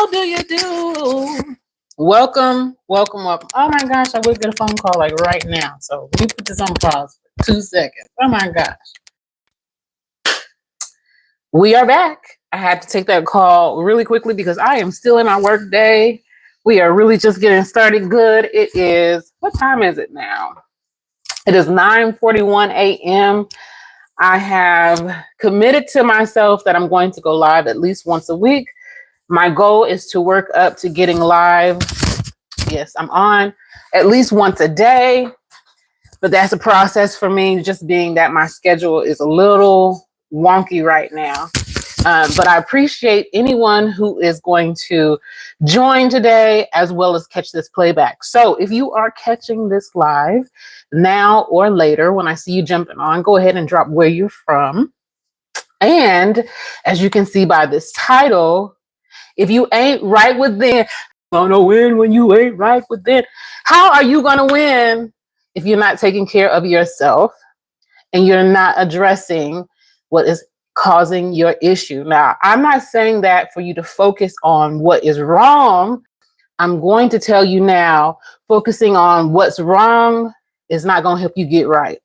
How do you do? Welcome, welcome, welcome. Oh my gosh, I would get a phone call like right now. So let me put this on pause for 2 seconds. Oh my gosh. We are back. I had to take that call really quickly because I am still in my work day. We are really just getting started good. It is, what time is it now? It is 9:41 a.m. I have committed to myself that I'm going to go live at least once a week. My goal is to work up to getting live. Yes, I'm on at least once a day, but that's a process for me, just being that my schedule is a little wonky right now. But I appreciate anyone who is going to join today as well as catch this playback. So if you are catching this live now or later, when I see you jumping on, go ahead and drop where you're from. And as you can see by this title, if you ain't right within, gonna win when you ain't right within. How are you gonna win if you're not taking care of yourself and you're not addressing what is causing your issue? Now, I'm not saying that for you to focus on what is wrong. I'm going to tell you now, focusing on what's wrong is not going to help you get right.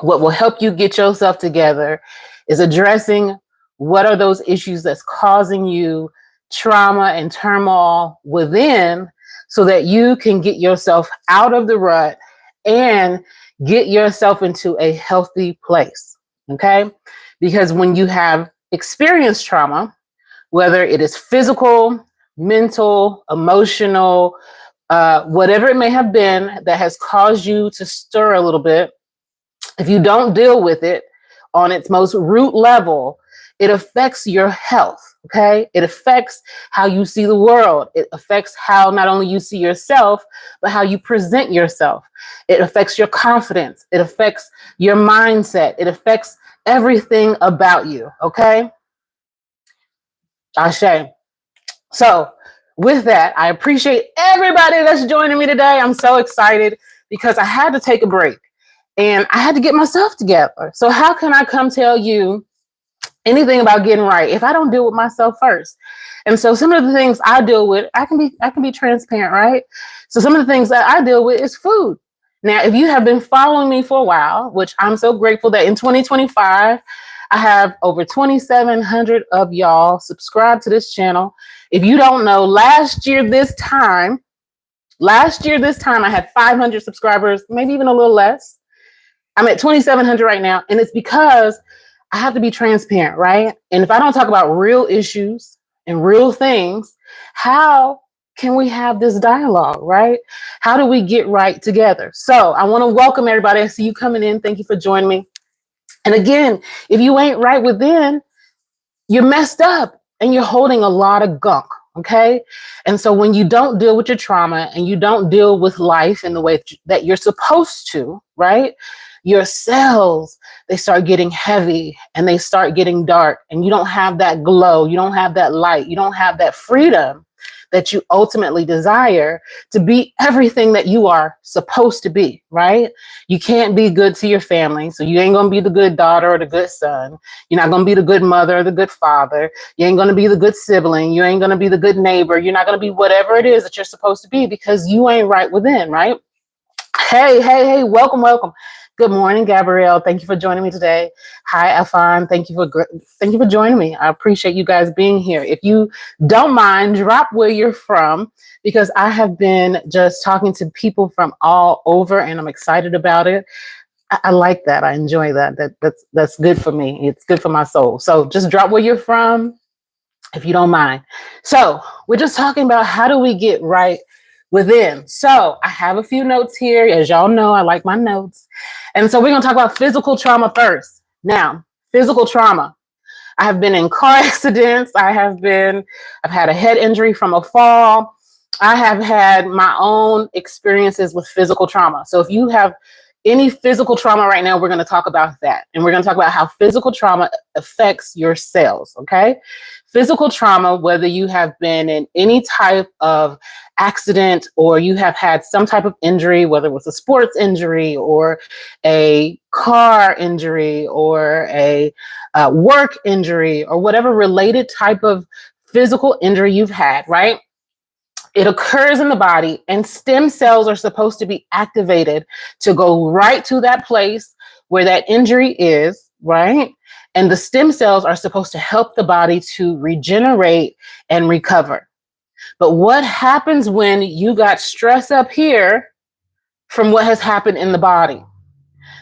What will help you get yourself together is addressing what are those issues that's causing you trauma and turmoil within, so that you can get yourself out of the rut and get yourself into a healthy place. Okay? Because when you have experienced trauma, whether it is physical, mental, emotional, whatever it may have been that has caused you to stir a little bit, if you don't deal with it on its most root level, it affects your health, okay? It affects how you see the world. It affects how not only you see yourself, but how you present yourself. It affects your confidence. It affects your mindset. It affects everything about you, okay? Ashe. So with that, I appreciate everybody that's joining me today. I'm so excited because I had to take a break and I had to get myself together. So how can I come tell you anything about getting right if I don't deal with myself first? And so some of the things I deal with, I can be transparent, right? So some of the things that I deal with is food. Now, if you have been following me for a while, which I'm so grateful that in 2025, I have over 2,700 of y'all subscribed to this channel. If you don't know, last year this time, I had 500 subscribers, maybe even a little less. I'm at 2,700 right now, and it's because I have to be transparent, right? And if I don't talk about real issues and real things, how can we have this dialogue, right? How do we get right together? So I want to welcome everybody. I see you coming in. Thank you for joining me. And again, if you ain't right within, you're messed up and you're holding a lot of gunk, okay? And so when you don't deal with your trauma and you don't deal with life in the way that you're supposed to, right? Your cells, they start getting heavy and they start getting dark, and you don't have that glow, you don't have that light, you don't have that freedom that you ultimately desire to be everything that you are supposed to be, right? You can't be good to your family, so you ain't gonna be the good daughter or the good son. You're not gonna be the good mother or the good father. You ain't gonna be the good sibling. You ain't gonna be the good neighbor. You're not gonna be whatever it is that you're supposed to be because you ain't right within, right? Hey, welcome. Good morning, Gabrielle. Thank you for joining me today. Hi, Afan. Thank you for joining me. I appreciate you guys being here. If you don't mind, drop where you're from, because I have been just talking to people from all over, and I'm excited about it. I like that. I enjoy that. That's good for me. It's good for my soul. So just drop where you're from, if you don't mind. So we're just talking about how do we get right within. So I have a few notes here. As y'all know, I like my notes. And so we're going to talk about physical trauma first. Now, physical trauma. I have been in car accidents. I've had a head injury from a fall. I have had my own experiences with physical trauma. So if you have any physical trauma right now, we're going to talk about that. And we're going to talk about how physical trauma affects your cells, okay? Physical trauma, whether you have been in any type of accident or you have had some type of injury, whether it was a sports injury or a car injury or a work injury or whatever related type of physical injury you've had, right? It occurs in the body, and stem cells are supposed to be activated to go right to that place where that injury is, right? And the stem cells are supposed to help the body to regenerate and recover. But what happens when you got stress up here from what has happened in the body?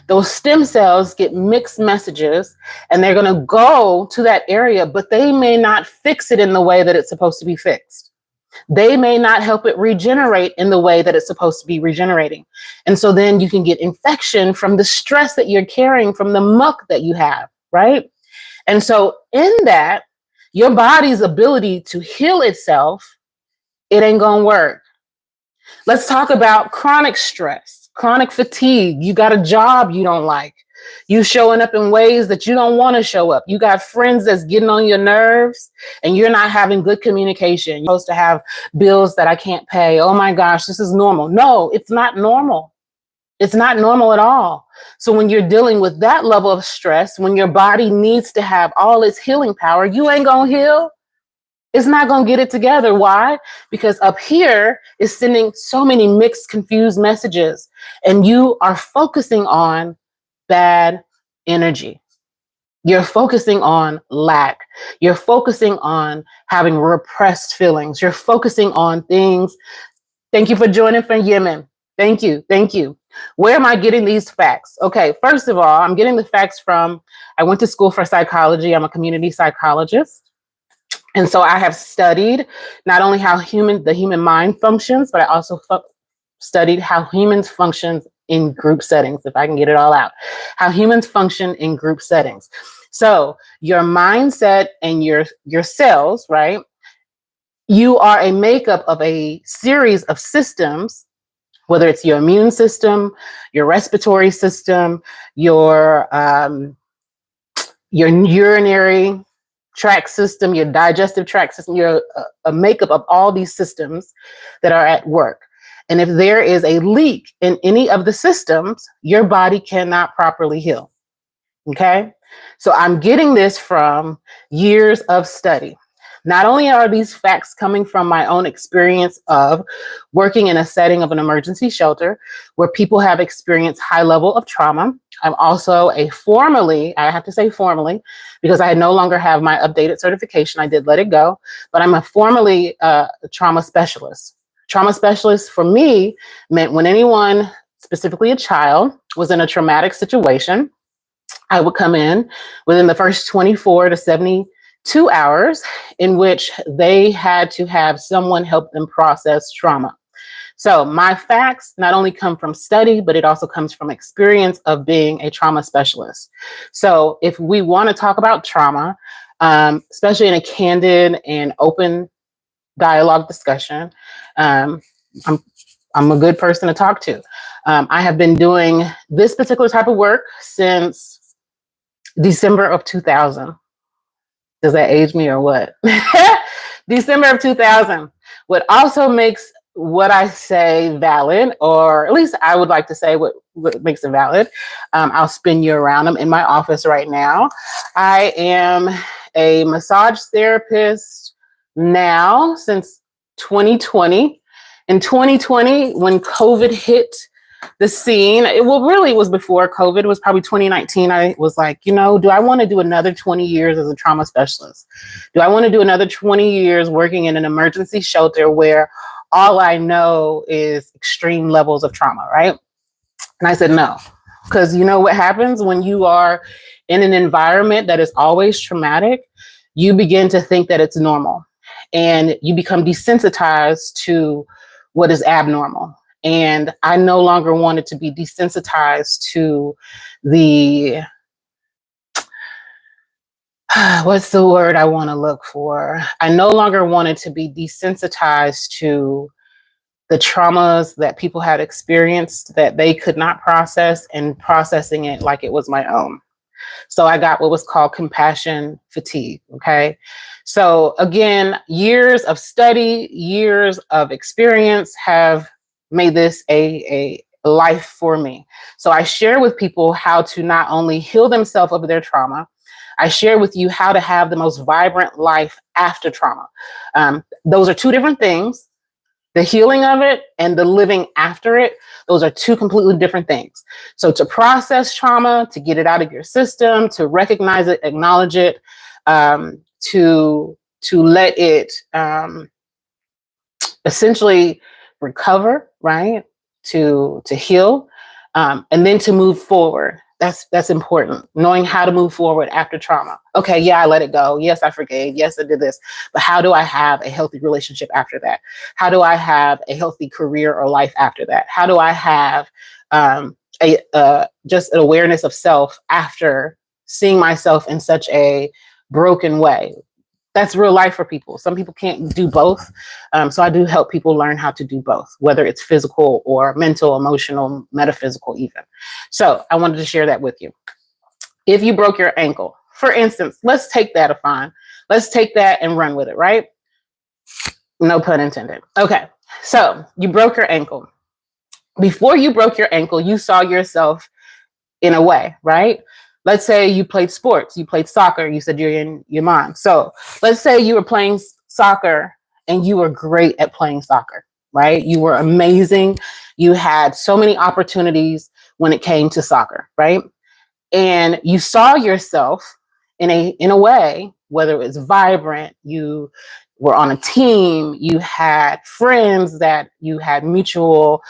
Those stem cells get mixed messages, and they're going to go to that area, but they may not fix it in the way that it's supposed to be fixed. They may not help it regenerate in the way that it's supposed to be regenerating. And so then you can get infection from the stress that you're carrying from the muck that you have, right? And so in that, your body's ability to heal itself, it ain't gonna work. Let's talk about chronic stress, chronic fatigue. You got a job you don't like. You showing up in ways that you don't want to show up. You got friends that's getting on your nerves, and you're not having good communication. You're supposed to have bills that I can't pay. Oh my gosh, this is normal. No, it's not normal. It's not normal at all. So when you're dealing with that level of stress, when your body needs to have all its healing power, you ain't gonna heal. It's not going to get it together. Why? Because up here is sending so many mixed, confused messages, and you are focusing on bad energy. You're focusing on lack. You're focusing on having repressed feelings. You're focusing on things. Thank you for joining from Yemen. Thank you. Thank you. Where am I getting these facts? Okay, first of all, I'm getting the facts from, I went to school for psychology. I'm a community psychologist. And so I have studied not only how the human mind functions, but I also studied how humans function in group settings, if I can get it all out, how humans function in group settings. So your mindset and your cells, right? You are a makeup of a series of systems, whether it's your immune system, your respiratory system, your urinary tract system, your digestive tract system. You're a makeup of all these systems that are at work. And if there is a leak in any of the systems, your body cannot properly heal. Okay? So I'm getting this from years of study. Not only are these facts coming from my own experience of working in a setting of an emergency shelter where people have experienced high level of trauma. I'm also I have to say formally, because I no longer have my updated certification. I did let it go, but I'm a formally trauma specialist. Trauma specialist for me meant when anyone, specifically a child, was in a traumatic situation, I would come in within the first 24 to 72 hours in which they had to have someone help them process trauma. So my facts not only come from study, but it also comes from experience of being a trauma specialist. So if we want to talk about trauma, especially in a candid and open dialogue discussion, I'm a good person to talk to. I have been doing this particular type of work since December of 2000. Does that age me or what? December of 2000. What also makes what I say valid, or at least I would like to say what makes it valid. I'll spin you around. I'm in my office right now. I am a massage therapist now since 2020. In 2020, when COVID hit the scene, it was before COVID. It was probably 2019. I was like, do I want to do another 20 years as a trauma specialist? Do I want to do another 20 years working in an emergency shelter where all I know is extreme levels of trauma, right? And I said no, because you know what happens when you are in an environment that is always traumatic? You begin to think that it's normal, and you become desensitized to what is abnormal. And I no longer wanted to be desensitized to the, what's the word I want to look for? I no longer wanted to be desensitized to the traumas that people had experienced that they could not process, and processing it like it was my own. So I got what was called compassion fatigue. Okay. So again, years of study, years of experience have made this a life for me. So I share with people how to not only heal themselves of their trauma, I share with you how to have the most vibrant life after trauma. Those are two different things. The healing of it and the living after it, those are two completely different things. So to process trauma, to get it out of your system, to recognize it, acknowledge it, to let it essentially recover, right? To heal, and then to move forward. That's important. Knowing how to move forward after trauma. Okay, yeah, I let it go. Yes, I forgave. Yes, I did this. But how do I have a healthy relationship after that? How do I have a healthy career or life after that? How do I have just an awareness of self after seeing myself in such a broken way? That's real life for people. Some people can't do both. So I do help people learn how to do both, whether it's physical or mental, emotional, metaphysical even. So I wanted to share that with you. If you broke your ankle, for instance, let's take that, Afan. Let's take that and run with it, right? No pun intended. Okay, so you broke your ankle. Before you broke your ankle, you saw yourself in a way, right? Let's say you played sports, you played soccer, you said you're in your mom. So let's say you were playing soccer and you were great at playing soccer, right? You were amazing. You had so many opportunities when it came to soccer, right? And you saw yourself in a way, whether it was vibrant, you were on a team, you had friends that you had mutual,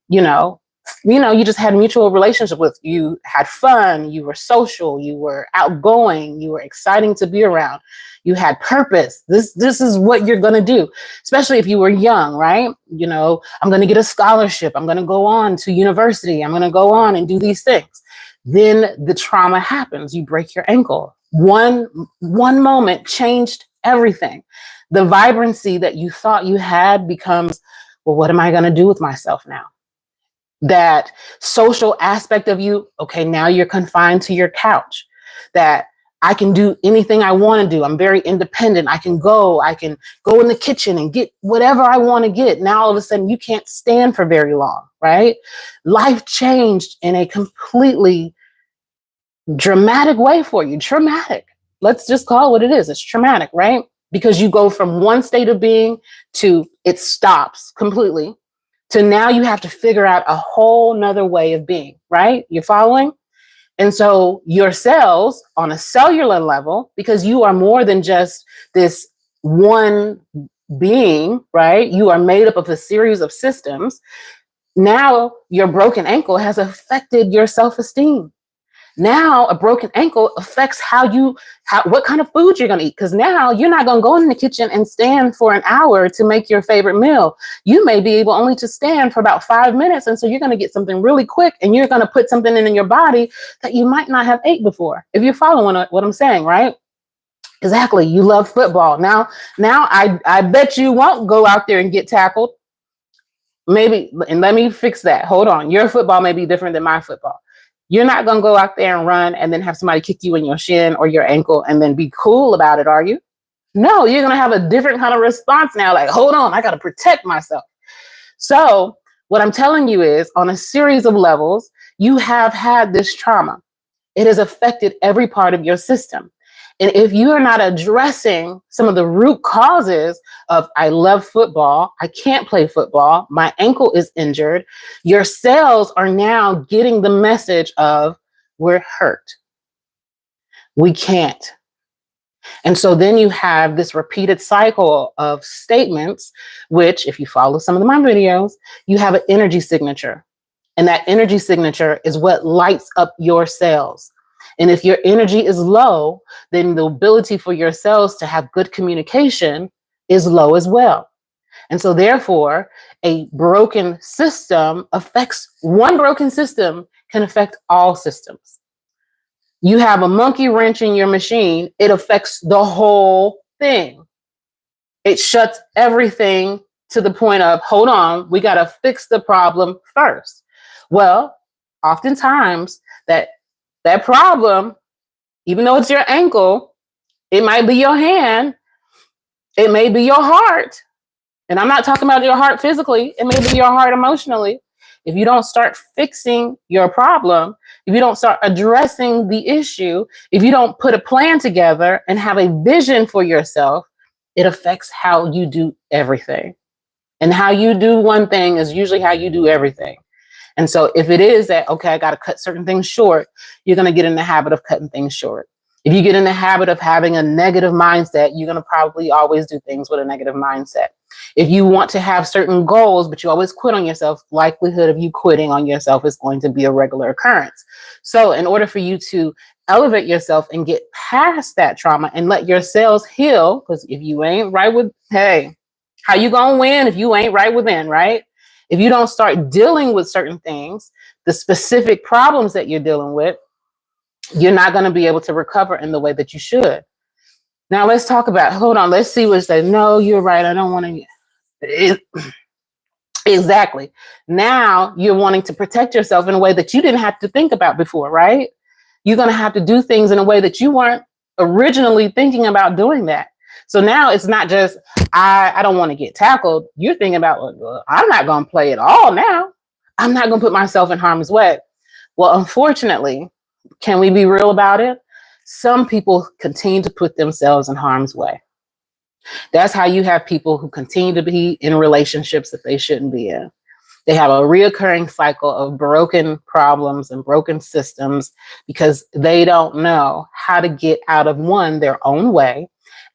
you just had mutual relationship with. You had fun, you were social, you were outgoing, you were exciting to be around, you had purpose. This is what you're going to do, especially if you were young, right? I'm going to get a scholarship, I'm going to go on to university, I'm going to go on and do these things. Then the trauma happens, you break your ankle. One moment changed everything. The vibrancy that you thought you had becomes, well, what am I going to do with myself now? That social aspect of you, okay, now you're confined to your couch. That I can do anything I want to do. I'm very independent. I can go in the kitchen and get whatever I want to get. Now all of a sudden you can't stand for very long, right? Life changed in a completely dramatic way for you. Traumatic. Let's just call it what it is. It's traumatic, right? Because you go from one state of being to it stops completely, to now you have to figure out a whole nother way of being, right? You're following? And so your cells on a cellular level, because you are more than just this one being, right? You are made up of a series of systems. Now your broken ankle has affected your self-esteem. Now a broken ankle affects what kind of food you're going to eat. Because now you're not going to go in the kitchen and stand for an hour to make your favorite meal. You may be able only to stand for about 5 minutes. And so you're going to get something really quick and you're going to put something in your body that you might not have ate before. If you're following what I'm saying, right? Exactly. You love football. Now I bet you won't go out there and get tackled. Maybe, and let me fix that. Hold on. Your football may be different than my football. You're not going to go out there and run and then have somebody kick you in your shin or your ankle and then be cool about it, are you? No, you're going to have a different kind of response now. Like, hold on, I got to protect myself. So what I'm telling you is, on a series of levels, you have had this trauma. It has affected every part of your system. And if you are not addressing some of the root causes of, I love football, I can't play football, my ankle is injured, your cells are now getting the message of, we're hurt. We can't. And so then you have this repeated cycle of statements, which, if you follow some of my videos, you have an energy signature. And that energy signature is what lights up your cells. And if your energy is low, then the ability for your cells to have good communication is low as well. And so therefore, a broken system one broken system can affect all systems. You have a monkey wrench in your machine, it affects the whole thing. It shuts everything to the point of, hold on, we got to fix the problem first. Well, oftentimes that problem, even though it's your ankle, it might be your hand, it may be your heart. And I'm not talking about your heart physically, it may be your heart emotionally. If you don't start fixing your problem, if you don't start addressing the issue, if you don't put a plan together and have a vision for yourself, it affects how you do everything. And how you do one thing is usually how you do everything. And so if it is that, okay, I got to cut certain things short, you're going to get in the habit of cutting things short. If you get in the habit of having a negative mindset, you're going to probably always do things with a negative mindset. If you want to have certain goals, but you always quit on yourself, likelihood of you quitting on yourself is going to be a regular occurrence. So in order for you to elevate yourself and get past that trauma and let your cells heal, because if you ain't right with, hey, how you going to win if you ain't right within, right? If you don't start dealing with certain things, the specific problems that you're dealing with, you're not going to be able to recover in the way that you should. Now let's talk about, hold on, let's see what says, no, you're right, I don't want to. Exactly. Now you're wanting to protect yourself in a way that you didn't have to think about before, right? You're going to have to do things in a way that you weren't originally thinking about doing that. So now it's not just, I don't want to get tackled. You're thinking about, well, I'm not going to play it all now. I'm not going to put myself in harm's way. Well, unfortunately, can we be real about it? Some people continue to put themselves in harm's way. That's how you have people who continue to be in relationships that they shouldn't be in. They have a reoccurring cycle of broken problems and broken systems because they don't know how to get out of, one, their own way,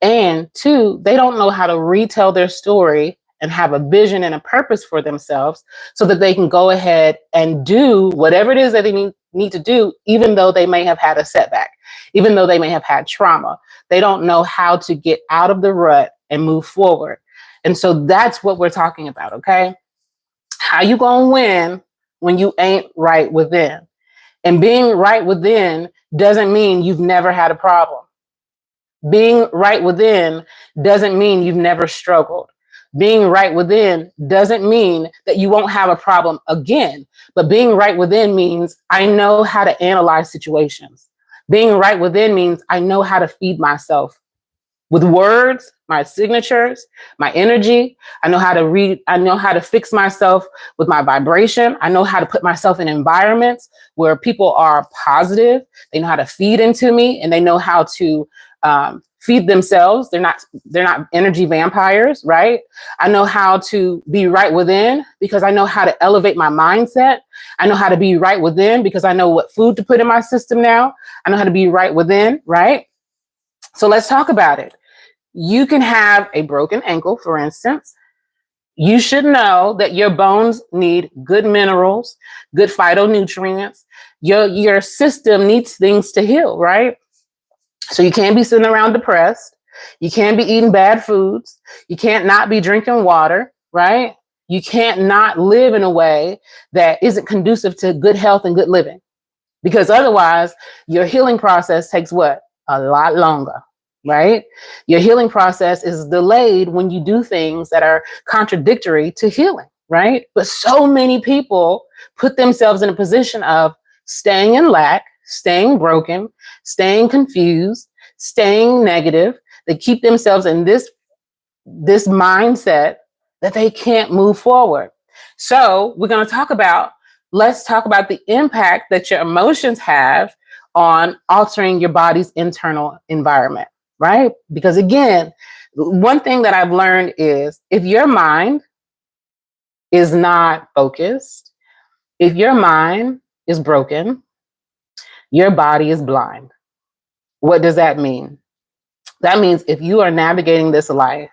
and two, they don't know how to retell their story and have a vision and a purpose for themselves so that they can go ahead and do whatever it is that they need to do, even though they may have had a setback, even though they may have had trauma. They don't know how to get out of the rut and move forward. And so that's what we're talking about, okay? How you gonna win when you ain't right within? And being right within doesn't mean you've never had a problem. Being right within doesn't mean you've never struggled. Being right within doesn't mean that you won't have a problem again. But being right within means I know how to analyze situations. Being right within means I know how to feed myself with words, my signatures, my energy. I know how to read. I know how to fix myself with my vibration. I know how to put myself in environments where people are positive. They know how to feed into me, and they know how to feed themselves. They're not energy vampires, right? I know how to be right within because I know how to elevate my mindset. I know how to be right within because I know what food to put in my system now. I know how to be right within, right? So let's talk about it. You can have a broken ankle, for instance. You should know that your bones need good minerals, good phytonutrients. Your system needs things to heal, right? So you can't be sitting around depressed. You can't be eating bad foods. You can't not be drinking water, right? You can't not live in a way that isn't conducive to good health and good living. Because otherwise, your healing process takes what? A lot longer, right? Your healing process is delayed when you do things that are contradictory to healing, right? But so many people put themselves in a position of staying in lack, staying broken, staying confused, staying negative. They keep themselves in this mindset that they can't move forward. So let's talk about the impact that your emotions have on altering your body's internal environment, right? Because again, one thing that I've learned is if your mind is not focused, if your mind is broken, your body is blind. What does that mean? That means if you are navigating this life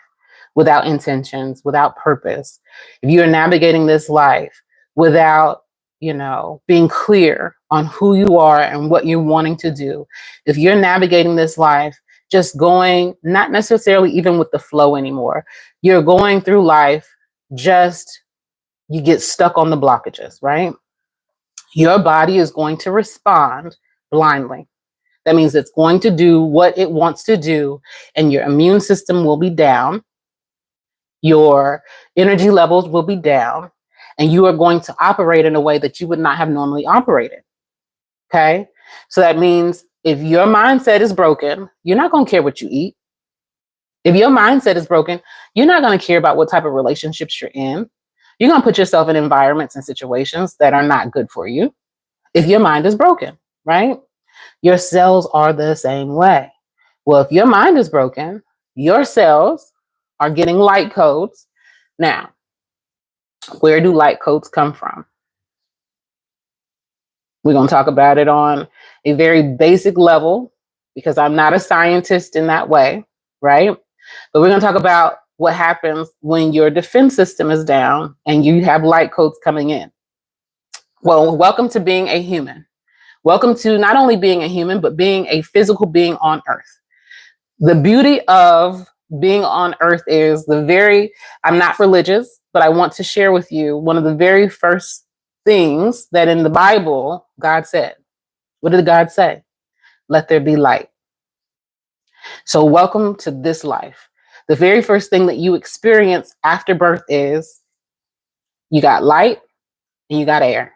without intentions, without purpose, if you are navigating this life without, being clear on who you are and what you're wanting to do, if you're navigating this life just going, not necessarily even with the flow anymore, you're going through life, you get stuck on the blockages, right? Your body is going to respond blindly. That means it's going to do what it wants to do, and your immune system will be down. Your energy levels will be down, and you are going to operate in a way that you would not have normally operated. Okay? So that means if your mindset is broken, you're not going to care what you eat. If your mindset is broken, you're not going to care about what type of relationships you're in. You're going to put yourself in environments and situations that are not good for you. if your mind is broken, right? Your cells are the same way. Well, if your mind is broken, your cells are getting light codes. Now, where do light codes come from? We're going to talk about it on a very basic level because I'm not a scientist in that way, right? But we're going to talk about what happens when your defense system is down and you have light codes coming in. Well, welcome to being a human. Welcome to not only being a human, but being a physical being on Earth. The beauty of being on Earth is I'm not religious, but I want to share with you one of the very first things that in the Bible, God said. What did God say? Let there be light. So welcome to this life. The very first thing that you experience after birth is you got light and you got air.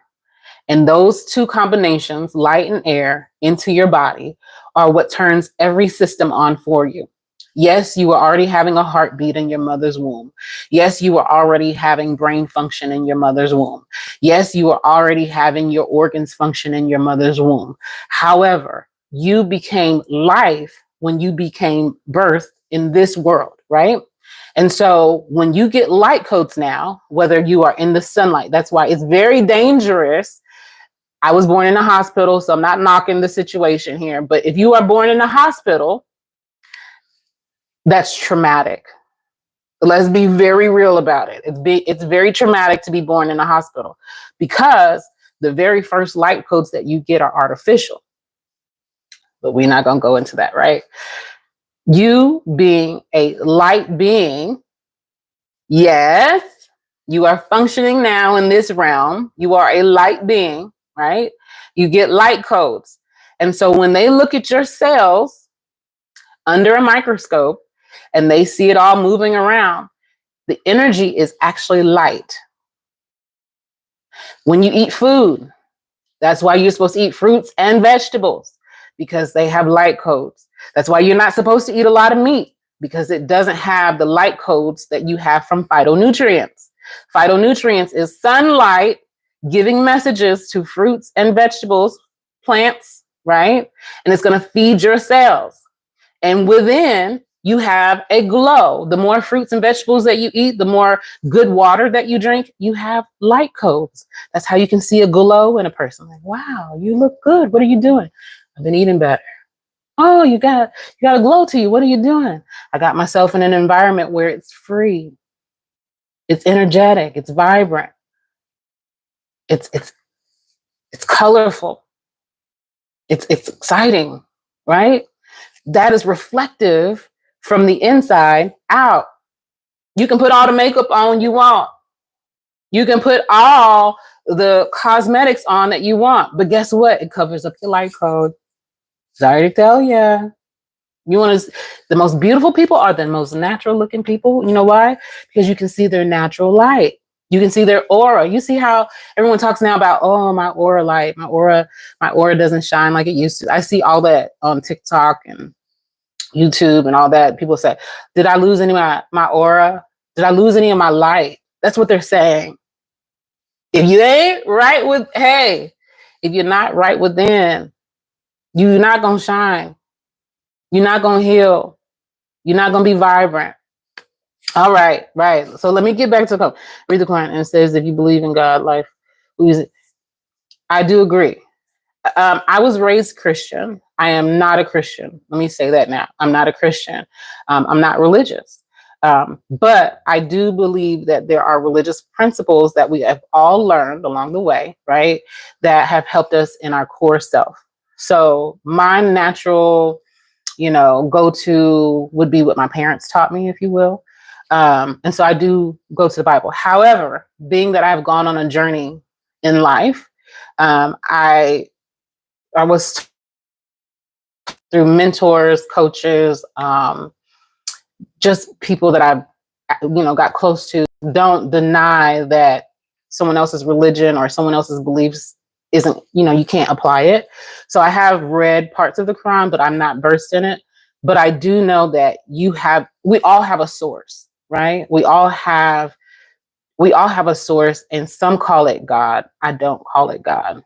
And those two combinations, light and air, into your body are what turns every system on for you. Yes, you were already having a heartbeat in your mother's womb. Yes, you were already having brain function in your mother's womb. Yes, you were already having your organs function in your mother's womb. However, you became life when you became birth in this world, right? And so when you get light codes now, whether you are in the sunlight, that's why it's very dangerous. I was born in a hospital, so I'm not knocking the situation here. But if you are born in a hospital, that's traumatic. Let's be very real about it. It's very traumatic to be born in a hospital because the very first light codes that you get are artificial. But we're not going to go into that, right? You being a light being, yes, you are functioning now in this realm. You are a light being, right? You get light codes. And so when they look at your cells under a microscope and they see it all moving around, the energy is actually light. When you eat food, that's why you're supposed to eat fruits and vegetables because they have light codes. That's why you're not supposed to eat a lot of meat because it doesn't have the light codes that you have from phytonutrients. Phytonutrients is sunlight giving messages to fruits and vegetables, plants, right? And it's going to feed your cells. And within, you have a glow. The more fruits and vegetables that you eat, the more good water that you drink, you have light codes. That's how you can see a glow in a person. Like, wow, you look good. What are you doing? I've been eating better. Oh, you got a glow to you. What are you doing? I got myself in an environment where it's free. It's energetic. It's vibrant. It's colorful. It's exciting, right? That is reflective from the inside out. You can put all the makeup on you want. You can put all the cosmetics on that you want. But guess what? It covers up your light code. Sorry to tell you. The most beautiful people are the most natural looking people. You know why? Because you can see their natural light. You can see their aura. You see how everyone talks now about, oh, my aura light, my aura doesn't shine like it used to. I see all that on TikTok and YouTube and all that. People say, did I lose any of my aura? Did I lose any of my light? That's what they're saying. If you ain't right if you're not right within, you're not going to shine. You're not going to heal. You're not going to be vibrant. All right. So let me get back to the quote. Read the Quran, and it says, if you believe in God, life, I do agree. I was raised Christian. I am not a Christian. Let me say that now. I'm not a Christian. I'm not religious. But I do believe that there are religious principles that we have all learned along the way, right? That have helped us in our core self. So my natural, go-to would be what my parents taught me, if you will. And so I do go to the Bible. However, being that I've gone on a journey in life, I was through mentors, coaches, just people that I've, got close to. Don't deny that someone else's religion or someone else's beliefs isn't, you can't apply it. So I have read parts of the Quran, but I'm not versed in it. But I do know that we all have a source, right? We all have a source, and some call it God. I don't call it God.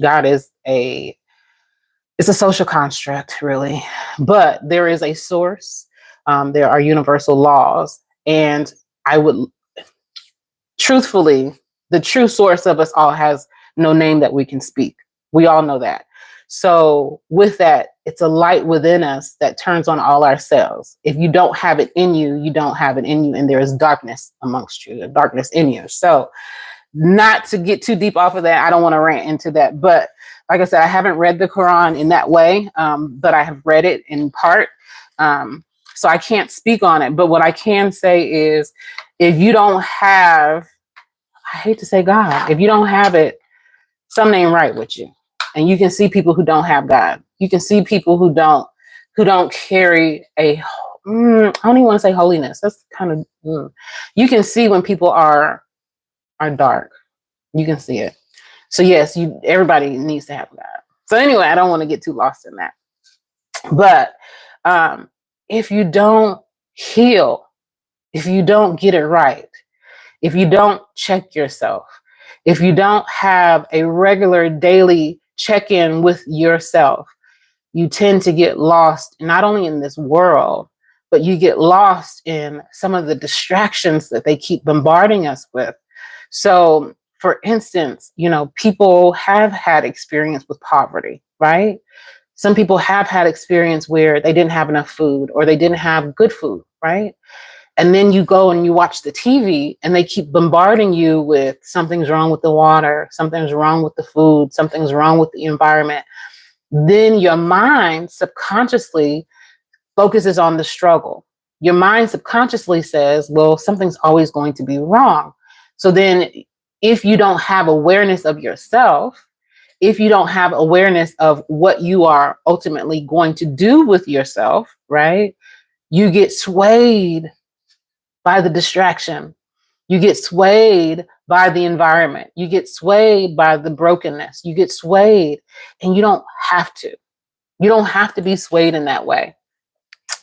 God is it's a social construct, really, but there is a source. There are universal laws, and I would truthfully, the true source of us all has no name that we can speak. We all know that. So with that, it's a light within us that turns on all our cells. If you don't have it in you, you don't have it in you, and there is darkness amongst you, darkness in you. So not to get too deep off of that, I don't want to rant into that, but like I said, I haven't read the Quran in that way, but I have read it in part. So I can't speak on it. But what I can say is, if you don't have, I hate to say God, if you don't have it, something ain't right with you. And you can see people who don't have God. You can see people who don't carry I don't even want to say holiness. That's kind of, you can see when people are dark. You can see it. So yes, everybody needs to have God. So anyway, I don't want to get too lost in that. But if you don't heal, if you don't get it right, if you don't check yourself, if you don't have a regular daily check-in with yourself, you tend to get lost, not only in this world, but you get lost in some of the distractions that they keep bombarding us with. So, for instance, people have had experience with poverty, right? Some people have had experience where they didn't have enough food or they didn't have good food, right? And then you go and you watch the TV and they keep bombarding you with something's wrong with the water, something's wrong with the food, something's wrong with the environment. Then your mind subconsciously focuses on the struggle. Your mind subconsciously says, well, something's always going to be wrong. So then if you don't have awareness of yourself, if you don't have awareness of what you are ultimately going to do with yourself, right? You get swayed by the distraction. You get swayed by the environment. You get swayed by the brokenness. You get swayed, and you don't have to. You don't have to be swayed in that way.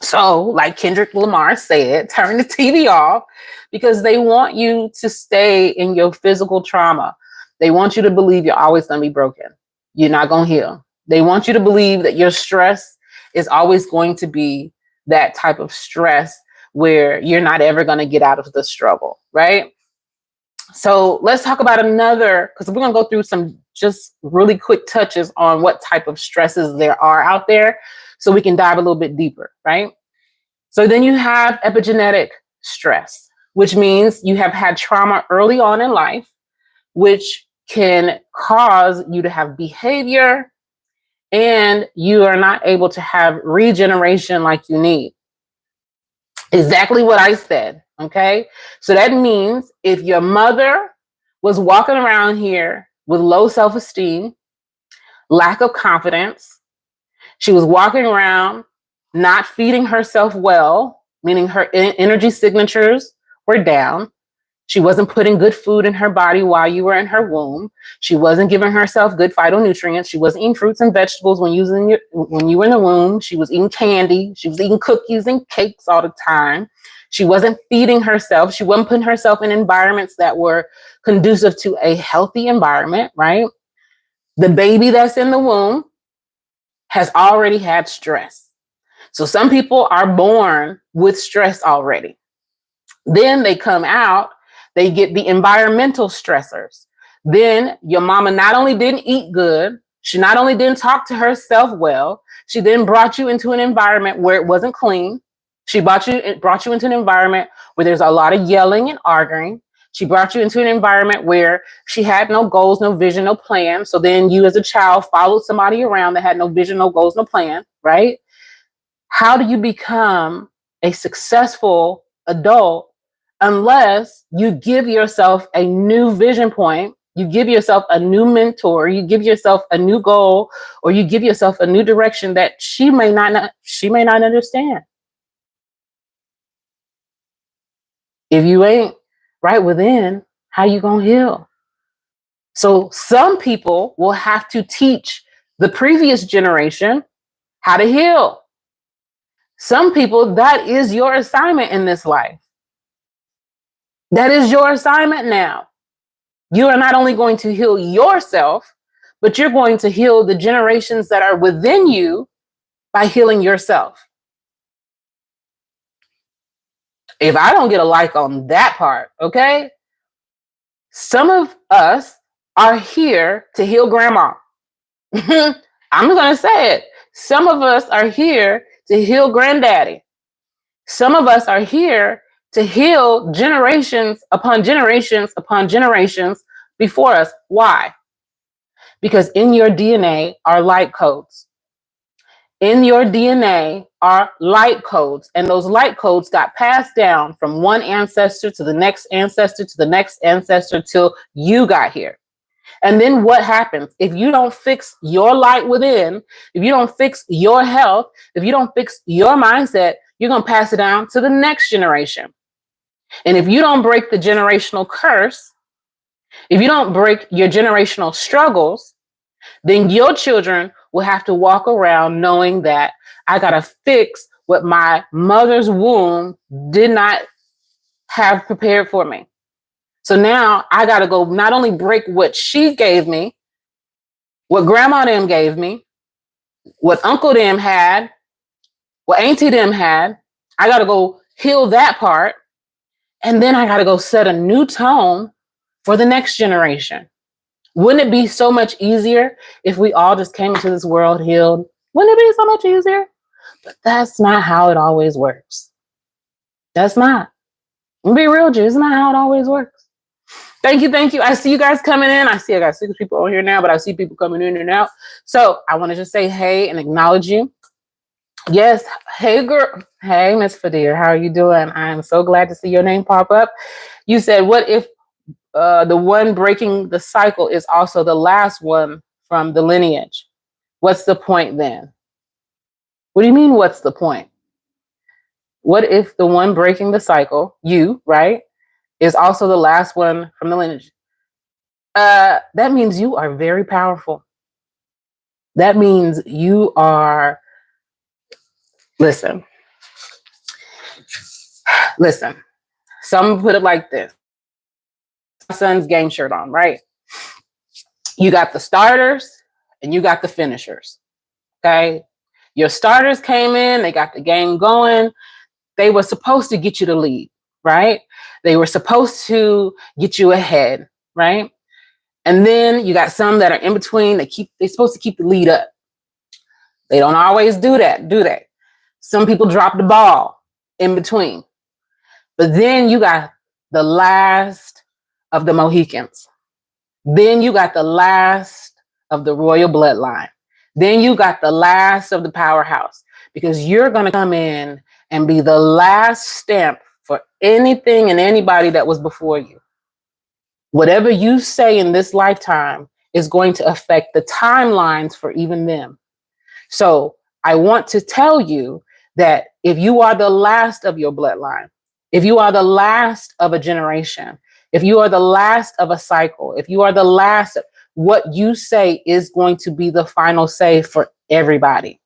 So, like Kendrick Lamar said, turn the TV off, because they want you to stay in your physical trauma. They want you to believe you're always going to be broken. You're not going to heal. They want you to believe that your stress is always going to be that type of stress where you're not ever going to get out of the struggle, right? So let's talk about another, because we're going to go through some just really quick touches on what type of stresses there are out there, so we can dive a little bit deeper, right? So then you have epigenetic stress, which means you have had trauma early on in life, which can cause you to have behavior, and you are not able to have regeneration like you need. Exactly what I said. Okay. So that means if your mother was walking around here with low self-esteem, lack of confidence, she was walking around not feeding herself well, meaning her energy signatures were down. She wasn't putting good food in her body while you were in her womb. She wasn't giving herself good phytonutrients. She wasn't eating fruits and vegetables when you were in the womb. She was eating candy. She was eating cookies and cakes all the time. She wasn't feeding herself. She wasn't putting herself in environments that were conducive to a healthy environment, right? The baby that's in the womb has already had stress. So some people are born with stress already. Then they come out, they get the environmental stressors. Then your mama not only didn't eat good, she not only didn't talk to herself well, she then brought you into an environment where it wasn't clean. She brought you into an environment where there's a lot of yelling and arguing. She brought you into an environment where she had no goals, no vision, no plan. So then you as a child followed somebody around that had no vision, no goals, no plan, right? How do you become a successful adult unless you give yourself a new vision point, you give yourself a new mentor, you give yourself a new goal, or you give yourself a new direction that she may not understand? If you ain't right within, how you gonna heal? So some people will have to teach the previous generation how to heal. Some people, that is your assignment in this life. That is your assignment now. You are not only going to heal yourself, but you're going to heal the generations that are within you by healing yourself. If I don't get a like on that part, okay? Some of us are here to heal grandma. I'm going to say it. Some of us are here to heal granddaddy. Some of us are here to heal generations upon generations upon generations before us. Why? Because in your DNA are light codes. In your DNA are light codes, and those light codes got passed down from one ancestor to the next ancestor to the next ancestor till you got here. And then what happens? If you don't fix your light within, if you don't fix your health, if you don't fix your mindset, you're going to pass it down to the next generation. And if you don't break the generational curse, if you don't break your generational struggles, then your children will have to walk around knowing that I got to fix what my mother's womb did not have prepared for me. So now I got to go not only break what she gave me, what grandma them gave me, what uncle them had, what auntie them had. I got to go heal that part. And then I got to go set a new tone for the next generation. Wouldn't it be so much easier if we all just came into this world healed? Wouldn't it be so much easier? But that's not how it always works. That's not. I'm be real, Jew. It's not how it always works. Thank you. Thank you. I see you guys coming in. I got 6 people on here now, but I see people coming in and out. So I want to just say hey and acknowledge you. Yes. Hey, girl. Hey, Miss Fadir. How are you doing? I am so glad to see your name pop up. You said, what if the one breaking the cycle is also the last one from the lineage? What's the point then? What do you mean, what's the point? What if the one breaking the cycle, you, right, is also the last one from the lineage? That means you are very powerful. That means you are, listen, some put it like this. My son's game shirt on, right? You got the starters and you got the finishers, okay? Your starters came in, they got the game going. They were supposed to get you to lead, right? They were supposed to get you ahead, right? And then you got some that are in between. They're supposed to keep the lead up. They don't always do that, do they? Some people drop the ball in between. But then you got the last of the Mohicans. Then you got the last of the royal bloodline. Then you got the last of the powerhouse, because you're going to come in and be the last stamp for anything and anybody that was before you. Whatever you say in this lifetime is going to affect the timelines for even them. So I want to tell you that if you are the last of your bloodline, if you are the last of a generation, if you are the last of a cycle, if you are the last, what you say is going to be the final say for everybody.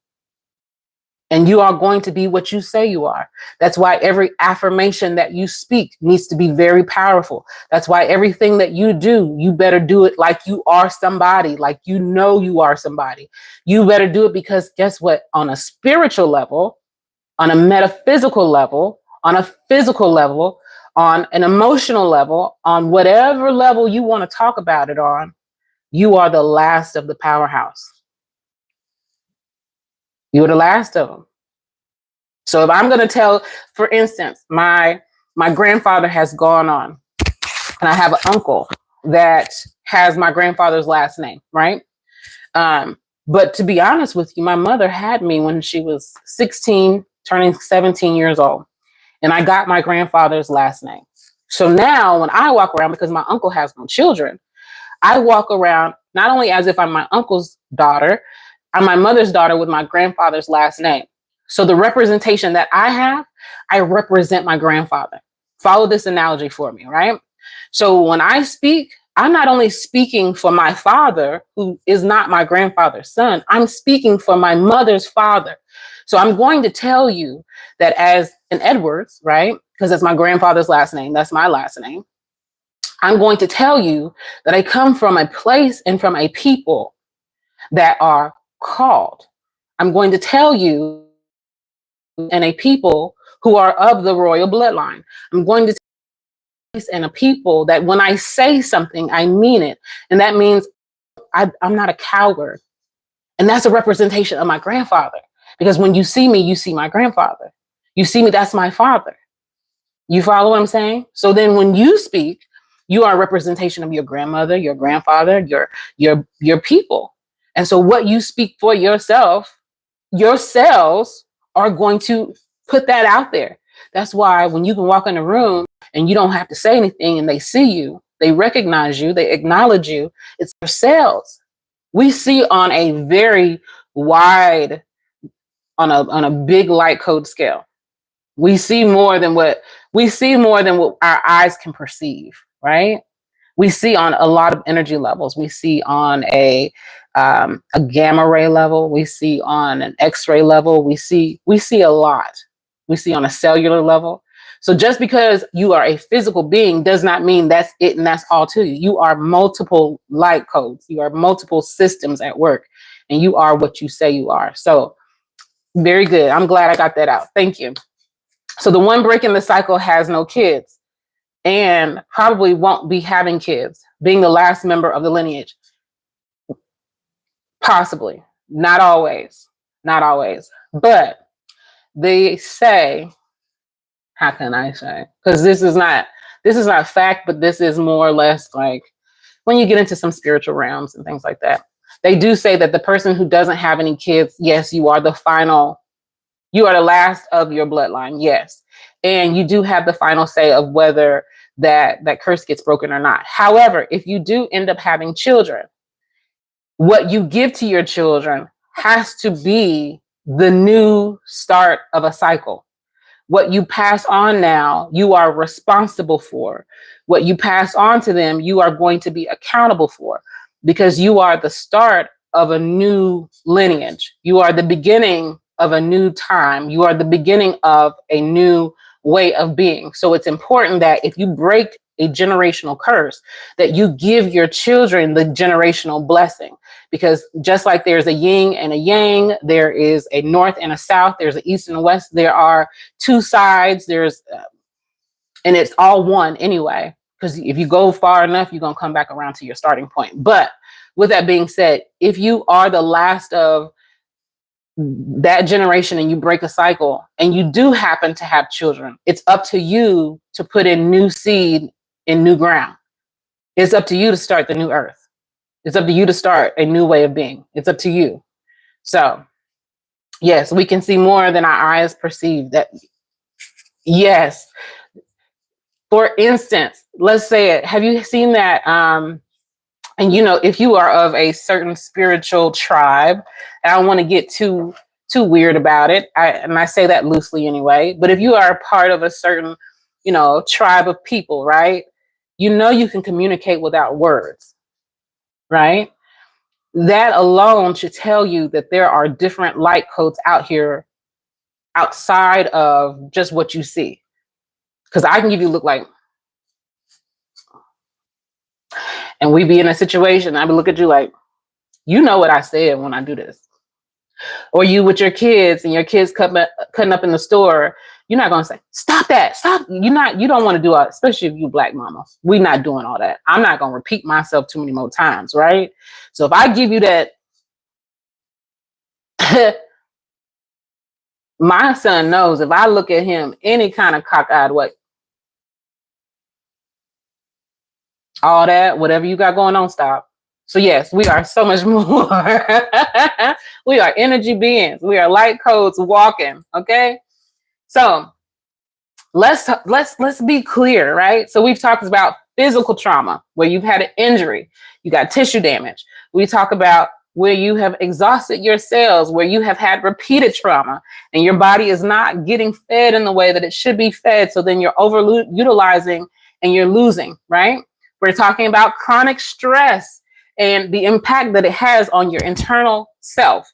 And you are going to be what you say you are. That's why every affirmation that you speak needs to be very powerful. That's why everything that you do, you better do it like you are somebody, like you know you are somebody. You better do it because guess what? On a spiritual level, on a metaphysical level, on a physical level, on an emotional level, on whatever level you want to talk about it on, you are the last of the powerhouse. You're the last of them. So if I'm going to tell, for instance, my grandfather has gone on, and I have an uncle that has my grandfather's last name, right? But to be honest with you, my mother had me when she was 16, turning 17 years old. And I got my grandfather's last name. So now when I walk around, because my uncle has no children, I walk around not only as if I'm my uncle's daughter, I'm my mother's daughter with my grandfather's last name. So the representation that I have, I represent my grandfather. Follow this analogy for me, right? So when I speak, I'm not only speaking for my father, who is not my grandfather's son, I'm speaking for my mother's father. So I'm going to tell you that as an Edwards, right? Because that's my grandfather's last name. That's my last name. I'm going to tell you that I come from a place and from a people that are called. I'm going to tell you and a people who are of the royal bloodline. I'm going to tell you and a people that when I say something, I mean it. And that means I'm not a coward. And that's a representation of my grandfather. Because when you see me, you see my grandfather. You see me, that's my father. You follow what I'm saying? So then when you speak, you are a representation of your grandmother, your grandfather, your people. And so what you speak for yourself, your cells are going to put that out there. That's why when you can walk in a room and you don't have to say anything and they see you, they recognize you, they acknowledge you, it's your cells. We see on a very wide, on a big light code scale. We see more than what our eyes can perceive, right? We see on a lot of energy levels. We see on a gamma ray level. We see on an X-ray level. We see a lot. We see on a cellular level. So just because you are a physical being does not mean that's it and that's all to you. You are multiple light codes. You are multiple systems at work, and you are what you say you are. So very good. I'm glad I got that out. Thank you. So the one breaking the cycle has no kids and probably won't be having kids, being the last member of the lineage. Possibly. Not always. Not always. But they say, how can I say? Because this is not fact, but this is more or less like when you get into some spiritual realms and things like that. They do say that the person who doesn't have any kids, yes, you are the last of your bloodline, yes. And you do have the final say of whether that curse gets broken or not. However, if you do end up having children, what you give to your children has to be the new start of a cycle. What you pass on now, you are responsible for. What you pass on to them, you are going to be accountable for, because you are the start of a new lineage. You are the beginning of a new time. You are the beginning of a new way of being. So it's important that if you break a generational curse, that you give your children the generational blessing. Because just like there's a yin and a yang, there is a north and a south, there's an east and a west, there are two sides, and it's all one anyway. Because if you go far enough, you're going to come back around to your starting point. But with that being said, if you are the last of that generation and you break a cycle and you do happen to have children, it's up to you to put in new seed in new ground. It's up to you to start the new earth. It's up to you to start a new way of being. It's up to you. So yes, we can see more than our eyes perceive. That yes. For instance, let's say it. Have you seen that? And if you are of a certain spiritual tribe, I don't want to get too weird about it. I say that loosely anyway. But if you are a part of a certain, tribe of people, right? You can communicate without words, right? That alone should tell you that there are different light codes out here outside of just what you see. Because I can give you look like, and we be in a situation, I would look at you like, you know what I said when I do this. Or you with your kids and your kids cutting up in the store, you're not going to say, stop that, stop. You don't want to do it, especially if you Black mama. We're not doing all that. I'm not going to repeat myself too many more times, right? So if I give you that, my son knows if I look at him any kind of cockeyed way, all that, whatever you got going on, stop. So yes, we are so much more. We are energy beings. We are light codes walking. Okay. So let's be clear, right? So we've talked about physical trauma, where you've had an injury, you got tissue damage. We talk about where you have exhausted your cells, where you have had repeated trauma and your body is not getting fed in the way that it should be fed. So then you're overutilizing and you're losing, right? We're talking about chronic stress and the impact that it has on your internal self.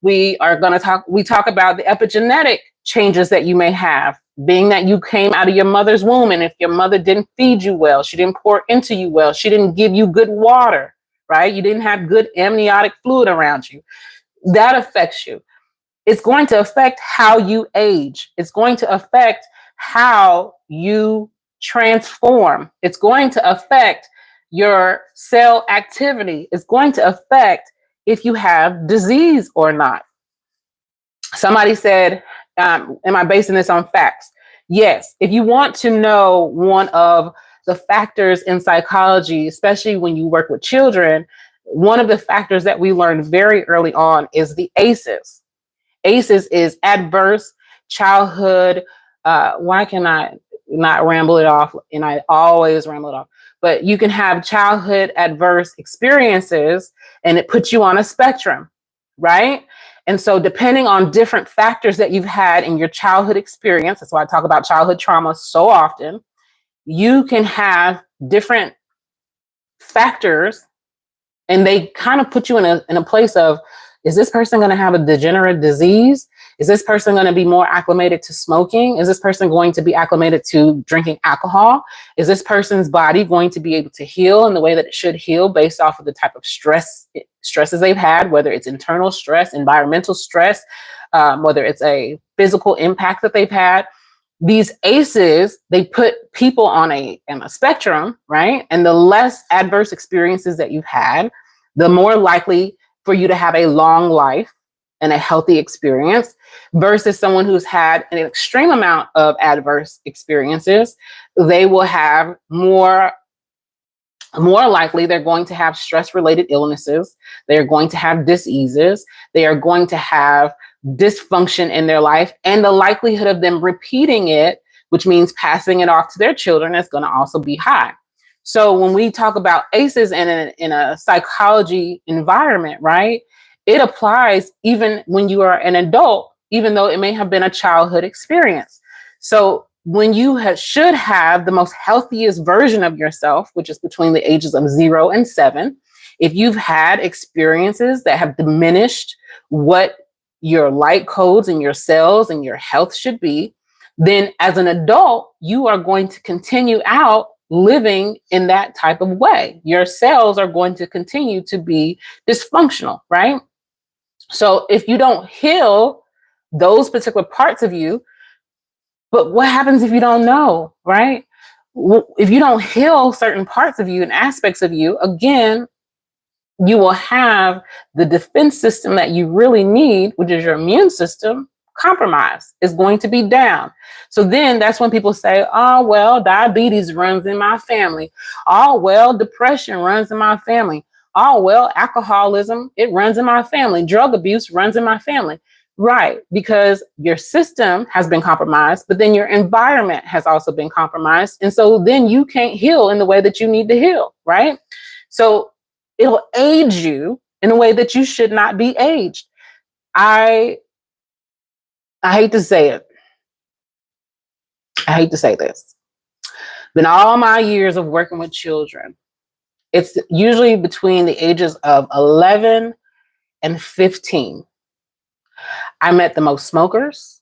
We talk about the epigenetic changes that you may have, being that you came out of your mother's womb. And if your mother didn't feed you well, she didn't pour into you well, she didn't give you good water, right? You didn't have good amniotic fluid around you. That affects you. It's going to affect how you age. It's going to affect how you transform. It's going to affect your cell activity. It's going to affect if you have disease or not. Somebody said, am I basing this on facts? Yes. If you want to know one of the factors in psychology, especially when you work with children, one of the factors that we learned very early on is the ACEs. ACEs is adverse childhood. Why can I not ramble it off? And I always ramble it off. But you can have childhood adverse experiences and it puts you on a spectrum, right? And so depending on different factors that you've had in your childhood experience, that's why I talk about childhood trauma so often, you can have different factors and they kind of put you in a place of, is this person going to have a degenerative disease? Is this person going to be more acclimated to smoking? Is this person going to be acclimated to drinking alcohol? Is this person's body going to be able to heal in the way that it should heal based off of the type of stresses they've had, whether it's internal stress, environmental stress, whether it's a physical impact that they've had? These ACEs, they put people on a spectrum, right? And the less adverse experiences that you've had, the more likely for you to have a long life and a healthy experience versus someone who's had an extreme amount of adverse experiences. They will have more likely they're going to have stress-related illnesses. They're going to have diseases. They are going to have dysfunction in their life, and the likelihood of them repeating it, which means passing it off to their children, is going to also be high. So when we talk about ACEs in a psychology environment, right, it applies even when you are an adult, even though it may have been a childhood experience. So when you should have the most healthiest version of yourself, which is between the ages of 0 and 7, if you've had experiences that have diminished what your light codes and your cells and your health should be, then as an adult, you are going to continue out living in that type of way. Your cells are going to continue to be dysfunctional, right? So if you don't heal those particular parts of you, but what happens if you don't know, right? If you don't heal certain parts of you and aspects of you, again, you will have the defense system that you really need, which is your immune system, compromised. Is going to be down. So then that's when people say, oh, well, diabetes runs in my family. Oh, well, depression runs in my family. Oh, well, alcoholism, it runs in my family. Drug abuse runs in my family. Right, because your system has been compromised, but then your environment has also been compromised. And so then you can't heal in the way that you need to heal, right? So it'll age you in a way that you should not be aged. I hate to say it. I hate to say this. But in all my years of working with children, it's usually between the ages of 11 and 15. I met the most smokers.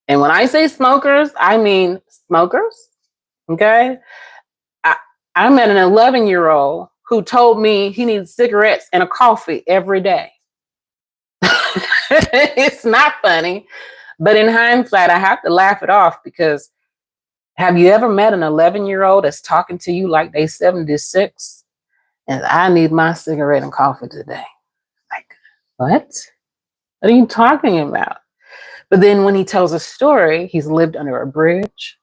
And when I say smokers, I mean smokers. Okay. I met an 11-year-old who told me he needs cigarettes and a coffee every day. It's not funny, but in hindsight, I have to laugh it off, because have you ever met an 11-year-old that's talking to you like they 76 and I need my cigarette and coffee today? Like, what? What are you talking about? But then when he tells a story, he's lived under a bridge.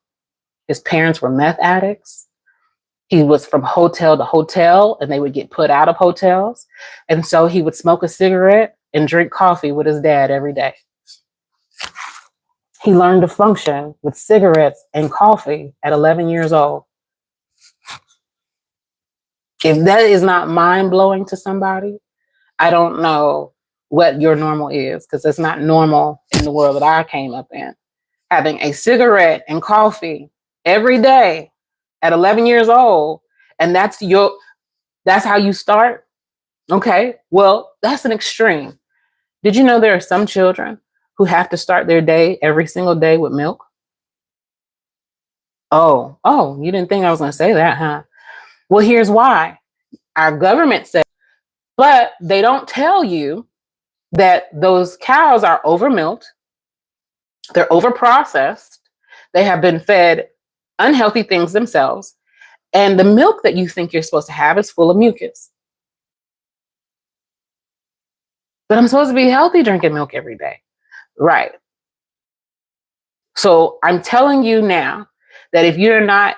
His parents were meth addicts. He was from hotel to hotel and they would get put out of hotels. And so he would smoke a cigarette and drink coffee with his dad every day. He learned to function with cigarettes and coffee at 11 years old. If that is not mind-blowing to somebody, I don't know what your normal is, because it's not normal in the world that I came up in. Having a cigarette and coffee every day at 11 years old, and that's how you start? Okay, well, that's an extreme. Did you know there are some children who have to start their day every single day with milk? Oh, you didn't think I was going to say that, huh? Well, here's why. our government says, but they don't tell you that those cows are over milked, they're over processed, they have been fed unhealthy things themselves, and the milk that you think you're supposed to have is full of mucus. But I'm supposed to be healthy drinking milk every day. Right. So I'm telling you now that if you're not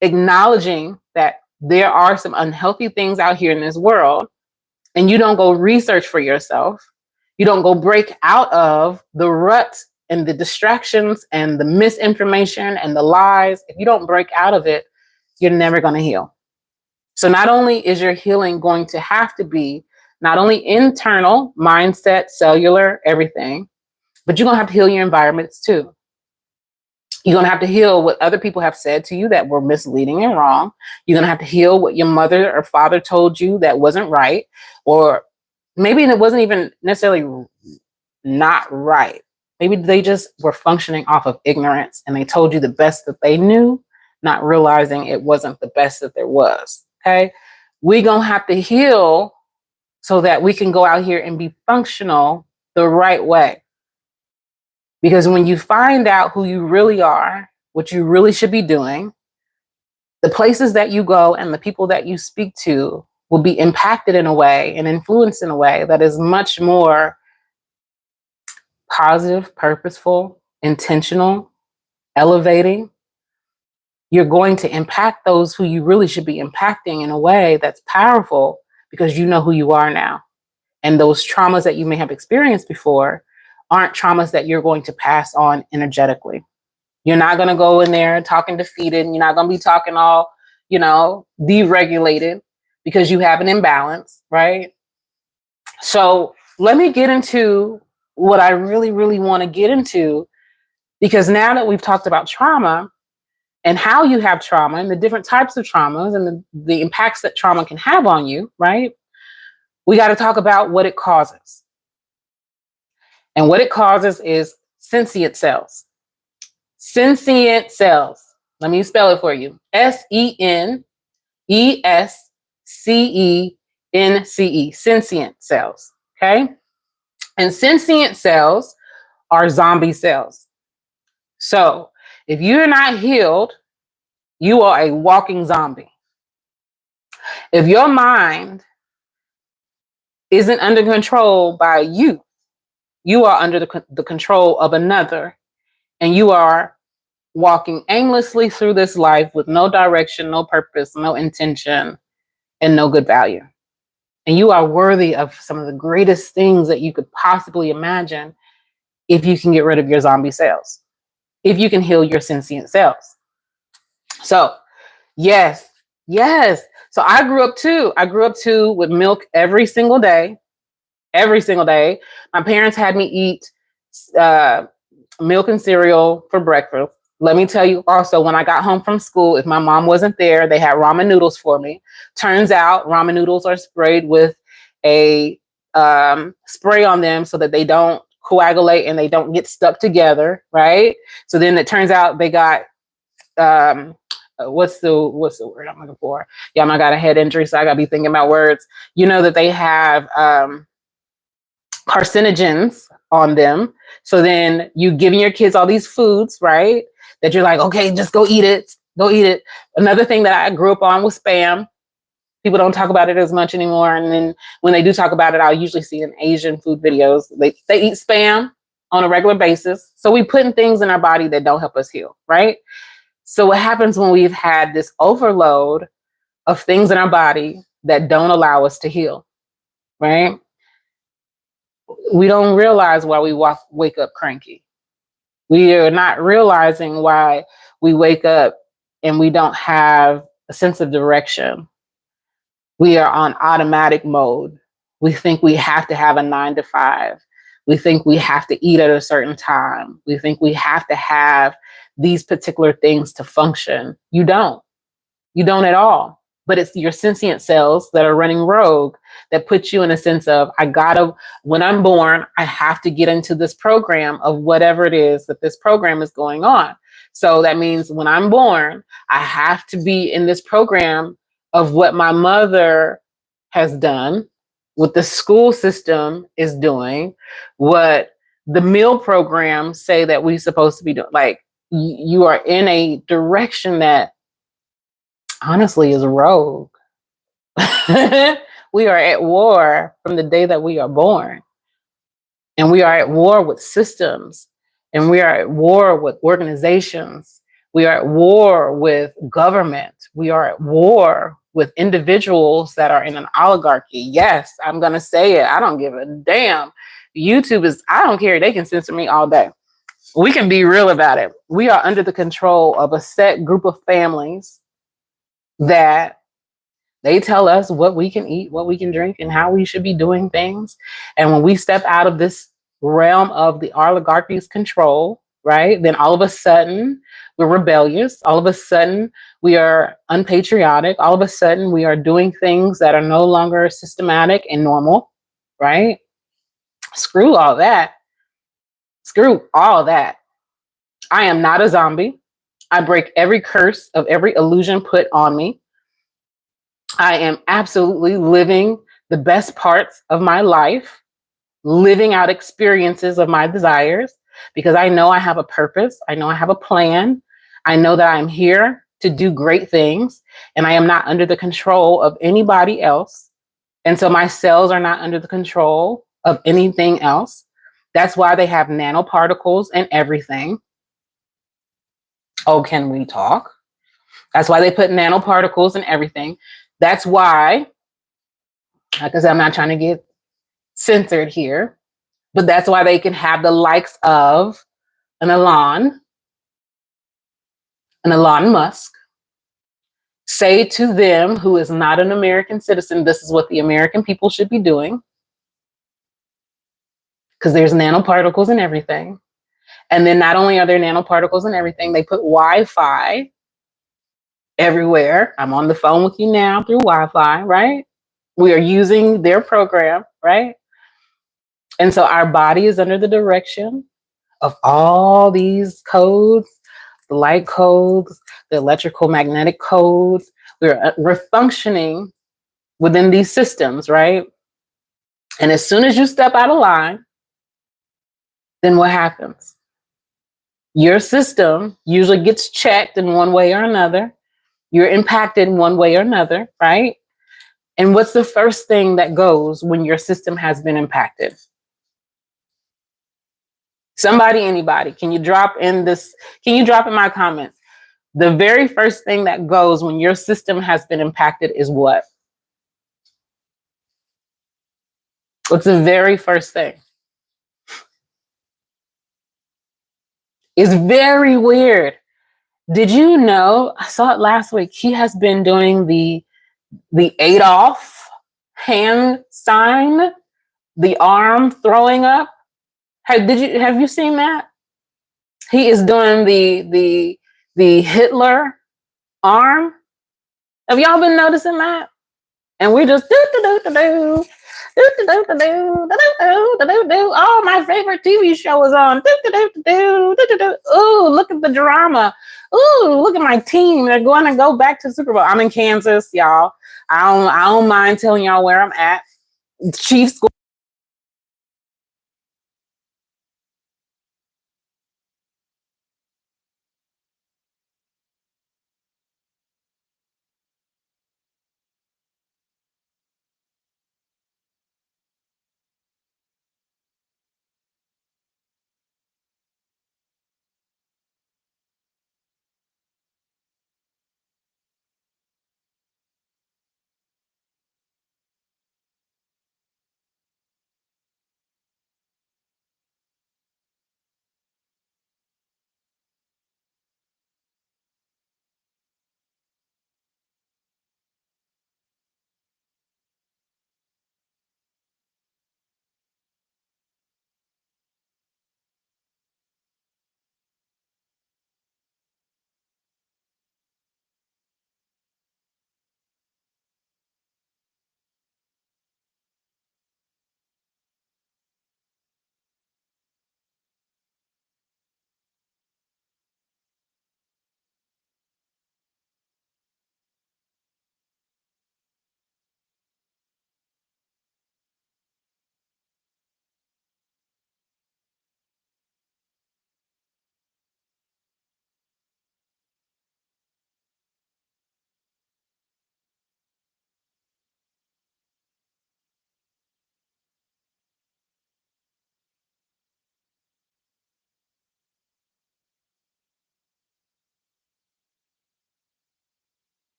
acknowledging that there are some unhealthy things out here in this world, and you don't go research for yourself, you don't go break out of the rut and the distractions and the misinformation and the lies, if you don't break out of it, you're never going to heal. So not only is your healing going to have to be not only internal, mindset, cellular, everything, but you're going to have to heal your environments too. You're going to have to heal what other people have said to you that were misleading and wrong. You're going to have to heal what your mother or father told you that wasn't right, or maybe it wasn't even necessarily not right. Maybe they just were functioning off of ignorance and they told you the best that they knew, not realizing it wasn't the best that there was. Okay. We're going to have to heal so that we can go out here and be functional the right way. Because when you find out who you really are, what you really should be doing, the places that you go and the people that you speak to will be impacted in a way and influenced in a way that is much more positive, purposeful, intentional, elevating. You're going to impact those who you really should be impacting in a way that's powerful because you know who you are now. And those traumas that you may have experienced before aren't traumas that you're going to pass on energetically. You're not going to go in there talking defeated. And you're not going to be talking all, deregulated because you have an imbalance, right? So let me get into what I really, really want to get into, because now that we've talked about trauma and how you have trauma and the different types of traumas and the impacts that trauma can have on you, right? We got to talk about what it causes. And what it causes is sentient cells. Sentient cells. Let me spell it for you. SENESCENCE. Sentient cells. Okay? And sentient cells are zombie cells. So if you're not healed, you are a walking zombie. If your mind isn't under control by you, you are under the control of another, and you are walking aimlessly through this life with no direction, no purpose, no intention, and no good value. And you are worthy of some of the greatest things that you could possibly imagine if you can get rid of your zombie cells, if you can heal your sentient cells. So, yes. So I grew up too with milk every single day. Every single day. My parents had me eat milk and cereal for breakfast. Let me tell you also, when I got home from school, if my mom wasn't there, they had ramen noodles for me. Turns out ramen noodles are sprayed with a spray on them so that they don't coagulate and they don't get stuck together, right? So then it turns out they got what's the word I'm looking for? Yeah, I got a head injury, so I gotta be thinking about words. You know that they have carcinogens on them. So then you giving your kids all these foods, right? That you're like, okay, just go eat it. Go eat it. Another thing that I grew up on was Spam. People don't talk about it as much anymore. And then when they do talk about it, I'll usually see in Asian food videos. They eat Spam on a regular basis. So we put in things in our body that don't help us heal, right? So what happens when we've had this overload of things in our body that don't allow us to heal, right? We don't realize why we wake up cranky. We are not realizing why we wake up and we don't have a sense of direction. We are on automatic mode. We think we have to have a 9 to 5. We think we have to eat at a certain time. We think we have to have these particular things to function. You don't. You don't at all. But it's your sentient cells that are running rogue that put you in a sense of, when I'm born, I have to get into this program of whatever it is that this program is going on. So that means when I'm born, I have to be in this program of what my mother has done, what the school system is doing, what the meal programs say that we're supposed to be doing. Like, you are in a direction that honestly is rogue. We are at war from the day that we are born. And we are at war with systems. And we are at war with organizations. We are at war with government. We are at war with individuals that are in an oligarchy. Yes, I'm going to say it. I don't give a damn. YouTube is, I don't care. They can censor me all day. We can be real about it. We are under the control of a set group of families that they tell us what we can eat, what we can drink, and how we should be doing things. And when we step out of this realm of the oligarchy's control, right, then all of a sudden we're rebellious. All of a sudden we are unpatriotic. All of a sudden we are doing things that are no longer systematic and normal, right? Screw all that. Screw all that. I am not a zombie. I break every curse of every illusion put on me. I am absolutely living the best parts of my life, living out experiences of my desires, because I know I have a purpose. I know I have a plan. I know that I'm here to do great things, and I am not under the control of anybody else. And so my cells are not under the control of anything else. That's why they have nanoparticles and everything. Oh, can we talk? That's why they put nanoparticles and everything. That's why, like I said, I'm not trying to get censored here, but that's why they can have the likes of an Elon Musk say to them, who is not an American citizen, this is what the American people should be doing, because there's nanoparticles and everything. And then not only are there nanoparticles and everything, they put Wi-Fi everywhere. I'm on the phone with you now through Wi-Fi, right? We are using their program, right? And so our body is under the direction of all these codes, the light codes, the electrical magnetic codes. We're functioning within these systems, right? And as soon as you step out of line, then what happens? Your system usually gets checked in one way or another. You're impacted in one way or another, right? And what's the first thing that goes when your system has been impacted? Somebody, anybody, can you drop in my comments? The very first thing that goes when your system has been impacted is what? What's the very first thing? It's very weird. Did you know? I saw it last week. He has been doing the Adolf hand sign, the arm throwing up. Have you seen that? He is doing the Hitler arm. Have y'all been noticing that? And we just do do do do do do do do do do do do. Oh, my favorite TV show is on. Do do do do do do do. Ooh, look at the drama. Ooh, look at my team. They're going to go back to the Super Bowl. I'm in Kansas, y'all. I don't mind telling y'all where I'm at. Chiefs.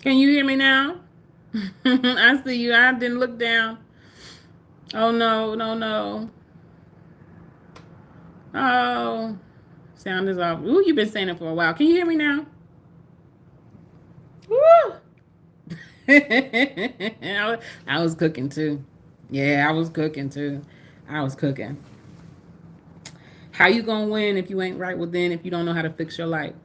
Can you hear me now? I see you. I didn't look down. Oh no, no, no. Oh, sound is off. Ooh, you've been saying it for a while. Can you hear me now? Woo! I was cooking too. Yeah, I was cooking too. I was cooking. How you gonna win if you ain't right within, if you don't know how to fix your light?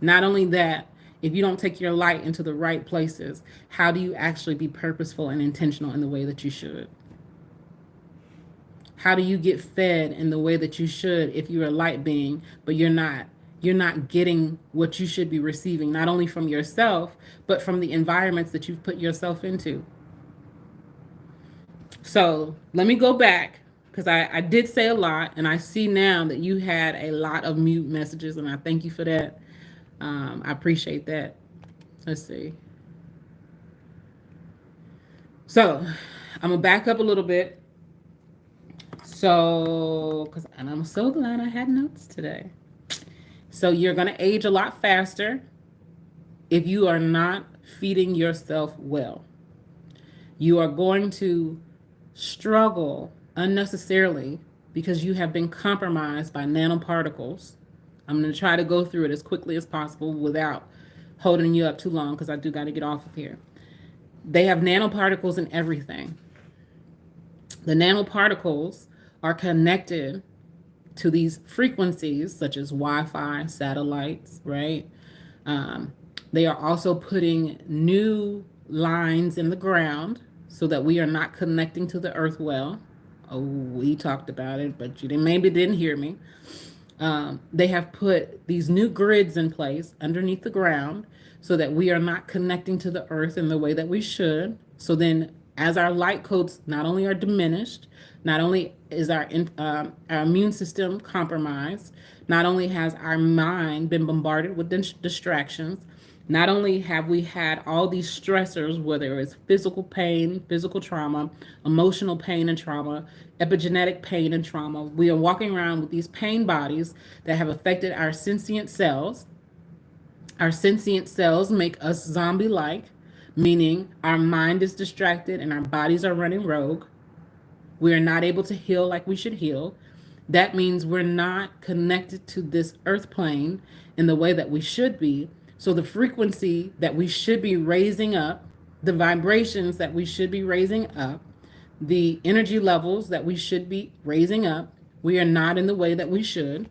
Not only that, if you don't take your light into the right places, how do you actually be purposeful and intentional in the way that you should? How do you get fed in the way that you should if you're a light being, but you're not? You're not getting what you should be receiving, not only from yourself, but from the environments that you've put yourself into. So let me go back because I did say a lot, and I see now that you had a lot of mute messages, and I thank you for that. I appreciate that. Let's see. So I'm gonna back up a little bit. So, and I'm so glad I had notes today. So you're gonna age a lot faster if you are not feeding yourself well. You are going to struggle unnecessarily because you have been compromised by nanoparticles. I'm going to try to go through it as quickly as possible without holding you up too long because I do got to get off of here. They have nanoparticles in everything. The nanoparticles are connected to these frequencies such as Wi-Fi, satellites, right? They are also putting new lines in the ground so that we are not connecting to the earth well. Oh, we talked about it, but you maybe didn't hear me. They have put these new grids in place underneath the ground so that we are not connecting to the earth in the way that we should. So then, as our light codes not only are diminished, not only is our immune system compromised, not only has our mind been bombarded with distractions, not only have we had all these stressors, whether it's physical pain, physical trauma, emotional pain and trauma, epigenetic pain and trauma, we are walking around with these pain bodies that have affected our sentient cells. Our sentient cells make us zombie like, meaning our mind is distracted and our bodies are running rogue. We are not able to heal like we should heal. That means we're not connected to this earth plane in the way that we should be. So the frequency that we should be raising up, the vibrations that we should be raising up, the energy levels that we should be raising up, we are not in the way that we should.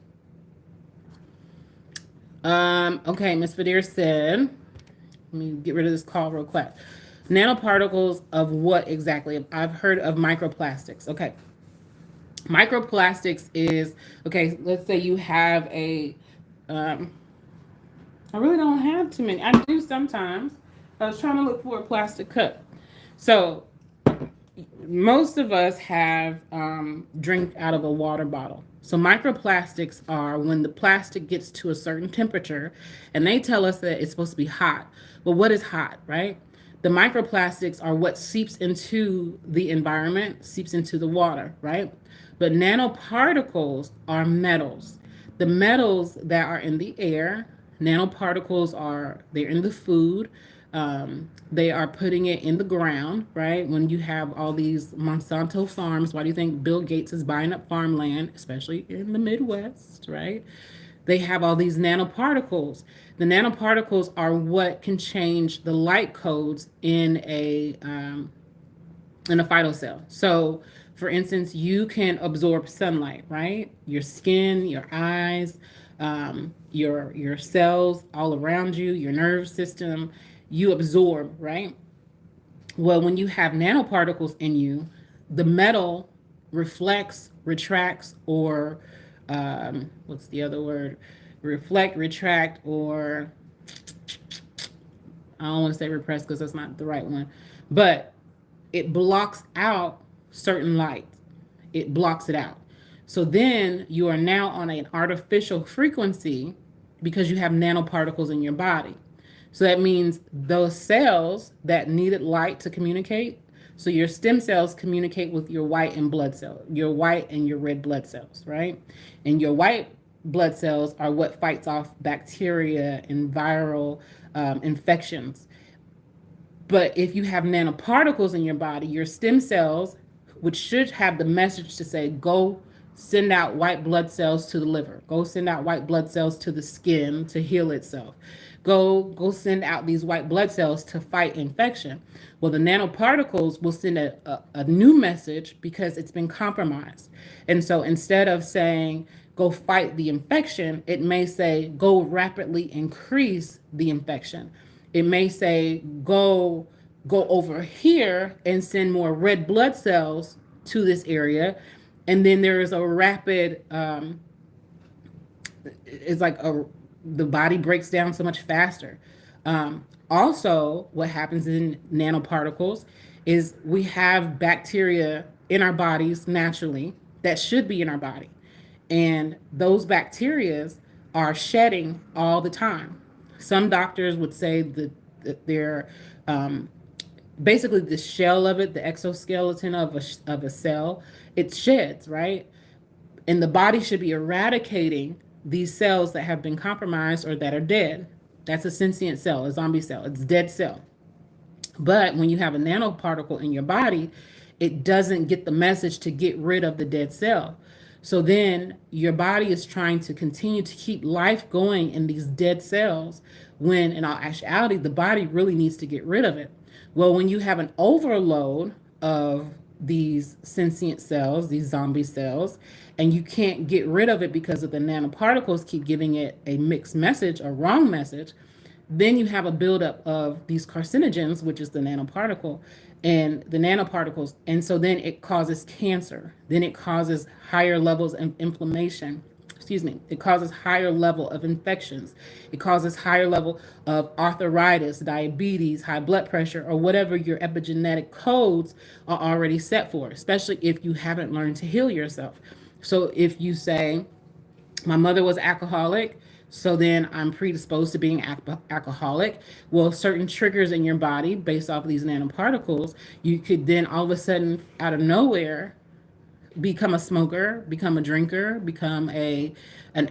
Okay, Ms. Fadir said, let me get rid of this call real quick. Nanoparticles of what exactly? I've heard of microplastics. Okay. Microplastics is, okay, let's say you have I really don't have too many. I do sometimes. I was trying to look for a plastic cup. So most of us have drink out of a water bottle. So microplastics are when the plastic gets to a certain temperature, and they tell us that it's supposed to be hot. But what is hot, right? The microplastics are what seeps into the environment, seeps into the water, right? But nanoparticles are metals. The metals that are in the air, nanoparticles they're in the food. They are putting it in the ground, right? When you have all these Monsanto farms, why do you think Bill Gates is buying up farmland, especially in the Midwest, right? They have all these nanoparticles. The nanoparticles are what can change the light codes in a phytocell. So, for instance, you can absorb sunlight, right? Your skin, your eyes, your cells all around you, your nerve system, you absorb, right? Well, when you have nanoparticles in you, the metal reflects, retracts, or what's the other word? Reflect, retract, or I don't want to say repress because that's not the right one, but it blocks out certain light. It blocks it out. So then you are now on an artificial frequency because you have nanoparticles in your body. So that means those cells that needed light to communicate. So your stem cells communicate with your white and blood cells, your white and your red blood cells, right? And your white blood cells are what fights off bacteria and viral infections. But if you have nanoparticles in your body, your stem cells, which should have the message to say, go send out white blood cells to the liver, go send out white blood cells to the skin to heal itself, go send out these white blood cells to fight infection. Well, the nanoparticles will send a new message because it's been compromised. And so instead of saying, go fight the infection, it may say, go rapidly increase the infection. It may say, go over here and send more red blood cells to this area. And then there is a rapid, it's like the body breaks down so much faster. Also, what happens in nanoparticles is we have bacteria in our bodies naturally that should be in our body. And those bacteria are shedding all the time. Some doctors would say that they're basically the shell of it, the exoskeleton of a cell, it sheds, right? And the body should be eradicating these cells that have been compromised or that are dead. That's a sentient cell, a zombie cell. It's a dead cell. But when you have a nanoparticle in your body, it doesn't get the message to get rid of the dead cell. So then your body is trying to continue to keep life going in these dead cells when in all actuality, the body really needs to get rid of it. Well, when you have an overload of these sentient cells, these zombie cells, and you can't get rid of it because of the nanoparticles keep giving it a mixed message, a wrong message, then you have a buildup of these carcinogens, which is the nanoparticle and the nanoparticles. And so then it causes cancer. Then it causes higher levels of inflammation. Excuse me. It causes higher level of infections. It causes higher level of arthritis, diabetes, high blood pressure, or whatever your epigenetic codes are already set for, especially if you haven't learned to heal yourself. So if you say, my mother was alcoholic, so then I'm predisposed to being alcoholic. Well, certain triggers in your body based off of these nanoparticles, you could then all of a sudden, out of nowhere, become a smoker, become a drinker, become an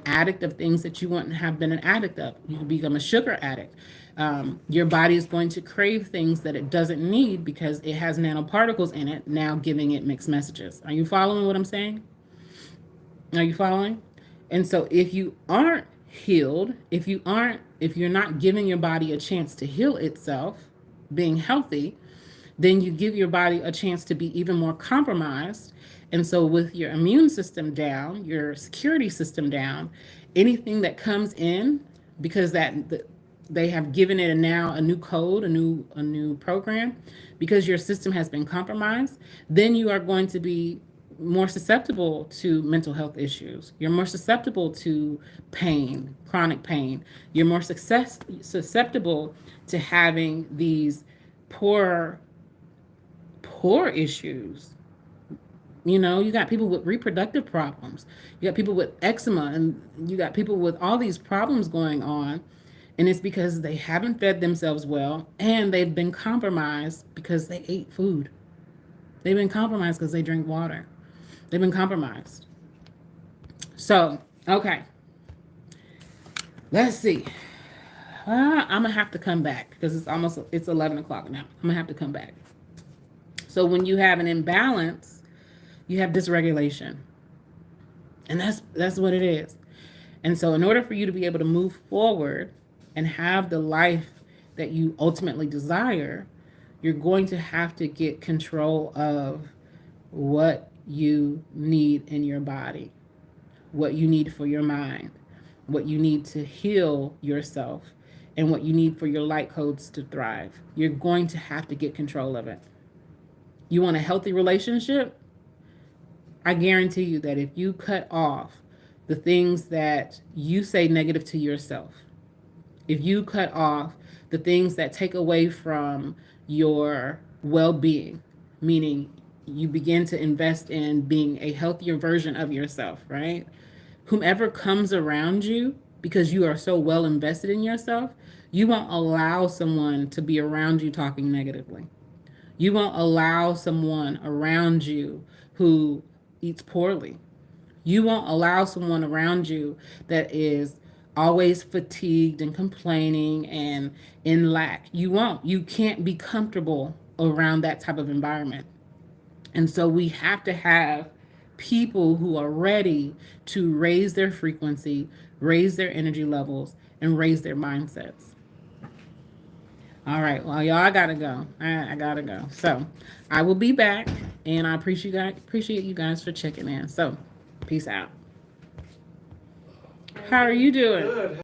addict of things that you wouldn't have been an addict of. You could become a sugar addict. Your body is going to crave things that it doesn't need because it has nanoparticles in it, now giving it mixed messages. Are you following what I'm saying? Are you following? And so if you aren't healed, if you're not giving your body a chance to heal itself, being healthy, then you give your body a chance to be even more compromised. And so with your immune system down, your security system down, anything that comes in, because they have given it now a new code, a new program, because your system has been compromised, then you are going to be more susceptible to mental health issues. You're more susceptible to pain, chronic pain. You're more susceptible to having these poor issues. You know, you got people with reproductive problems. You got people with eczema, and you got people with all these problems going on. And it's because they haven't fed themselves well, and they've been compromised because they ate food. They've been compromised because they drink water. They've been compromised. So, okay. Let's see. I'm going to have to come back because it's 11 o'clock now. I'm going to have to come back. So when you have an imbalance, you have dysregulation. And that's what it is. And so in order for you to be able to move forward and have the life that you ultimately desire, you're going to have to get control of what you need in your body, what you need for your mind, what you need to heal yourself, and what you need for your light codes to thrive. You're going to have to get control of it. You want a healthy relationship? I guarantee you that if you cut off the things that you say negative to yourself, if you cut off the things that take away from your well-being, meaning you begin to invest in being a healthier version of yourself, right? Whomever comes around you, because you are so well invested in yourself, you won't allow someone to be around you talking negatively. You won't allow someone around you who eats poorly. You won't allow someone around you that is always fatigued and complaining and in lack. You won't. You can't be comfortable around that type of environment. And so we have to have people who are ready to raise their frequency, raise their energy levels, and raise their mindsets. All right. Well, y'all, I gotta go. I gotta go. So I will be back, and I appreciate you guys for checking in. So peace out. How are you doing? Good.